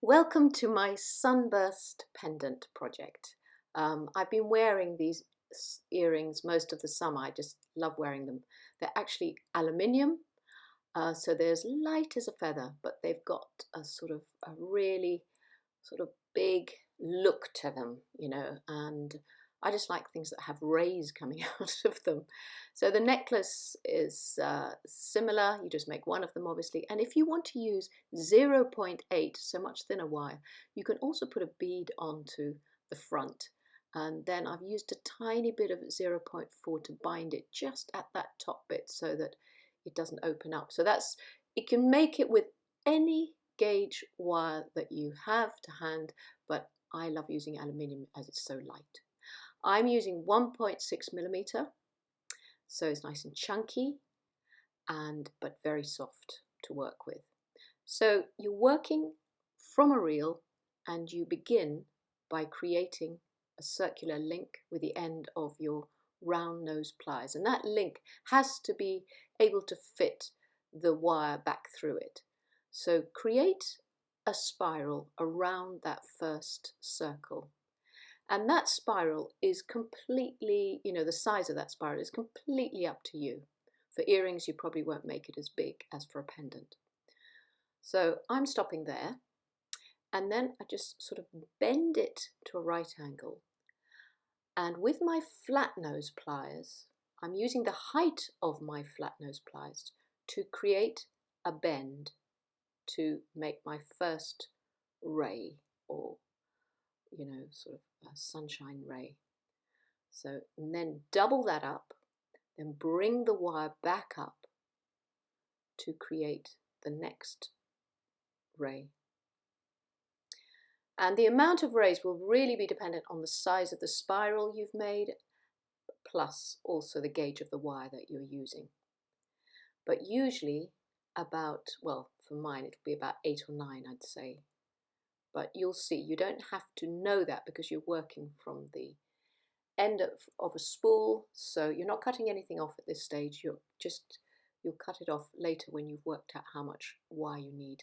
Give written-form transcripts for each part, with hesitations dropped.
Welcome to my Sunburst pendant project. I've been wearing these earrings most of the summer. I just love wearing them. They're actually aluminium, so they're as light as a feather, but they've got a sort of a really sort of big look to them, and I just like things that have rays coming out of them. So the necklace is similar. You just make one of them, obviously. And if you want to use 0.8, so much thinner wire, you can also put a bead onto the front. And then I've used a tiny bit of 0.4 to bind it just at that top bit so that it doesn't open up. So you can make it with any gauge wire that you have to hand, but I love using aluminium as it's so light. I'm using 1.6 millimeter, so it's nice and chunky but very soft to work with. So you're working from a reel and you begin by creating a circular link with the end of your round nose pliers, and that link has to be able to fit the wire back through it. So create a spiral around that first circle. And that spiral is completely, the size of that spiral is completely up to you. For earrings, you probably won't make it as big as for a pendant. So I'm stopping there. And then I just sort of bend it to a right angle. And with my flat nose pliers, I'm using the height of my flat nose pliers to create a bend to make my first ray, or sort of a sunshine ray. So, and then double that up, then bring the wire back up to create the next ray. And the amount of rays will really be dependent on the size of the spiral you've made, plus also the gauge of the wire that you're using. But usually about, well, for mine it'll be about 8 or 9, I'd say. But you'll see, you don't have to know that because you're working from the end of a spool, so you're not cutting anything off at this stage. You'll cut it off later when you've worked out how much wire you need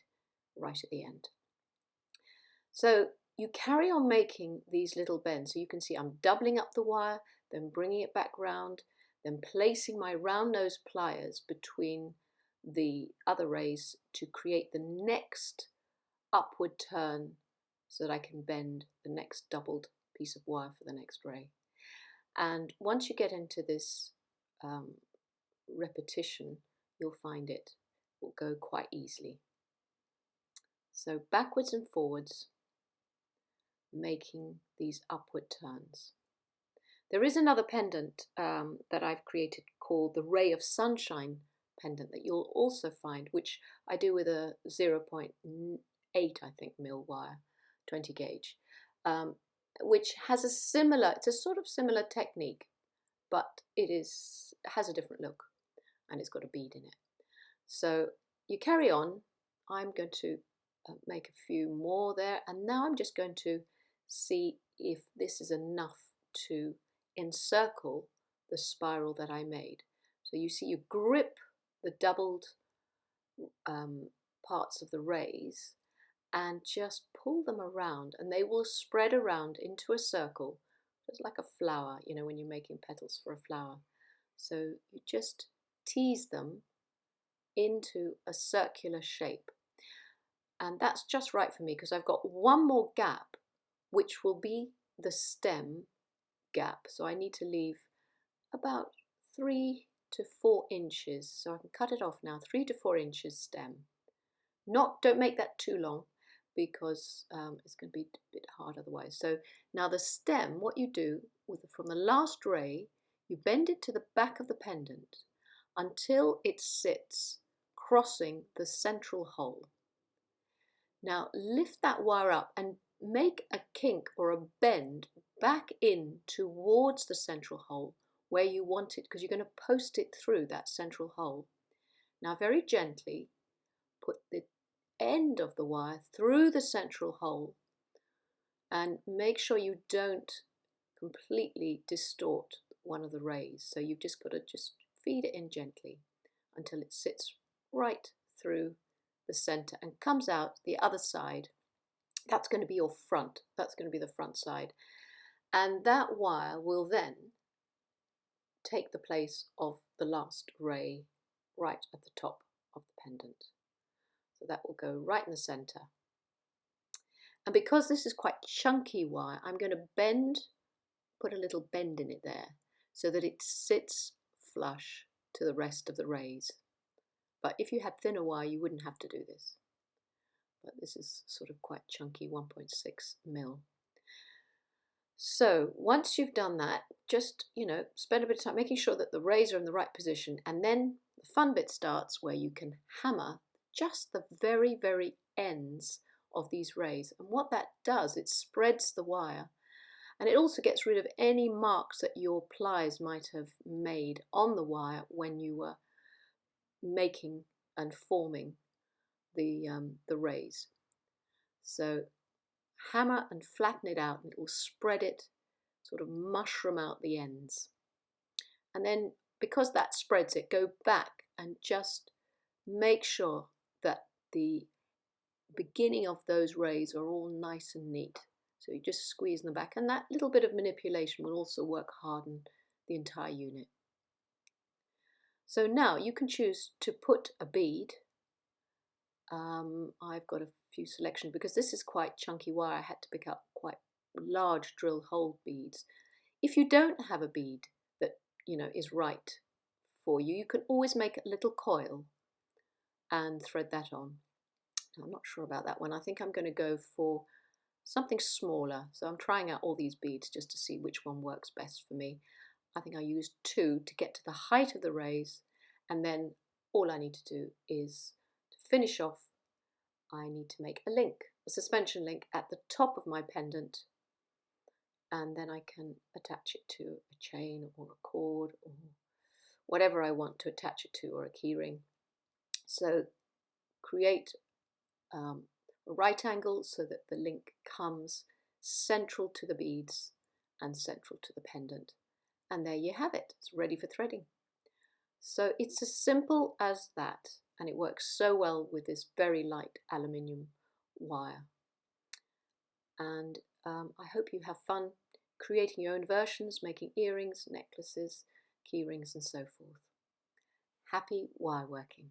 right at the end. So you carry on making these little bends. So you can see I'm doubling up the wire, then bringing it back round, then placing my round nose pliers between the other rays to create the next upward turn so that I can bend the next doubled piece of wire for the next ray. And once you get into this repetition, you'll find it will go quite easily. So backwards and forwards, making these upward turns. There is another pendant that I've created called the Ray of Sunshine pendant that you'll also find, which I do with a 0.8, I think, mil wire, 20 gauge. Which has it's a sort of similar technique, but it has a different look and it's got a bead in it. So you carry on. I'm going to make a few more there, and now I'm just going to see if this is enough to encircle the spiral that I made. So you see, you grip the doubled parts of the rays and just pull them around, and they will spread around into a circle, just like a flower, when you're making petals for a flower. So you just tease them into a circular shape. And that's just right for me because I've got one more gap, which will be the stem gap. So I need to leave about 3 to 4 inches. So I can cut it off now, 3 to 4 inches stem. Don't make that too long, because it's going to be a bit hard otherwise. So now the stem, what you do from the last ray, you bend it to the back of the pendant until it sits crossing the central hole. Now lift that wire up and make a kink or a bend back in towards the central hole where you want it, because you're going to post it through that central hole. Now very gently put the end of the wire through the central hole and make sure you don't completely distort one of the rays. So you've just got to just feed it in gently until it sits right through the center and comes out the other side That's going to be your front. That's going to be the front side. And that wire will then take the place of the last ray right at the top of the pendant. So that will go right in the center. And because this is quite chunky wire, I'm going to put a little bend in it there so that it sits flush to the rest of the rays. But if you had thinner wire, you wouldn't have to do this. But this is sort of quite chunky, 1.6 mil. So once you've done that, just, spend a bit of time making sure that the rays are in the right position, and then the fun bit starts where you can hammer just the very, very ends of these rays. And what that does, it spreads the wire, and it also gets rid of any marks that your pliers might have made on the wire when you were making and forming the rays. So hammer and flatten it out, and it will spread it, sort of mushroom out the ends. And then, because that spreads it, go back and just make sure that the beginning of those rays are all nice and neat. So you just squeeze in the back, and that little bit of manipulation will also work harden the entire unit. So now you can choose to put a bead. I've got a few selections because this is quite chunky wire. I had to pick up quite large drill hole beads. If you don't have a bead that is right for you, you can always make a little coil and thread that on. I'm not sure about that one. I think I'm going to go for something smaller. So I'm trying out all these beads just to see which one works best for me. I think I used 2 to get to the height of the rays, and then all I need to do is to finish off. I need to make a link, a suspension link at the top of my pendant, and then I can attach it to a chain or a cord or whatever I want to attach it to, or a key ring. So create a right angle so that the link comes central to the beads and central to the pendant. And there you have it. It's ready for threading. So it's as simple as that, and it works so well with this very light aluminium wire. And I hope you have fun creating your own versions, making earrings, necklaces, key rings, and so forth. Happy wire working.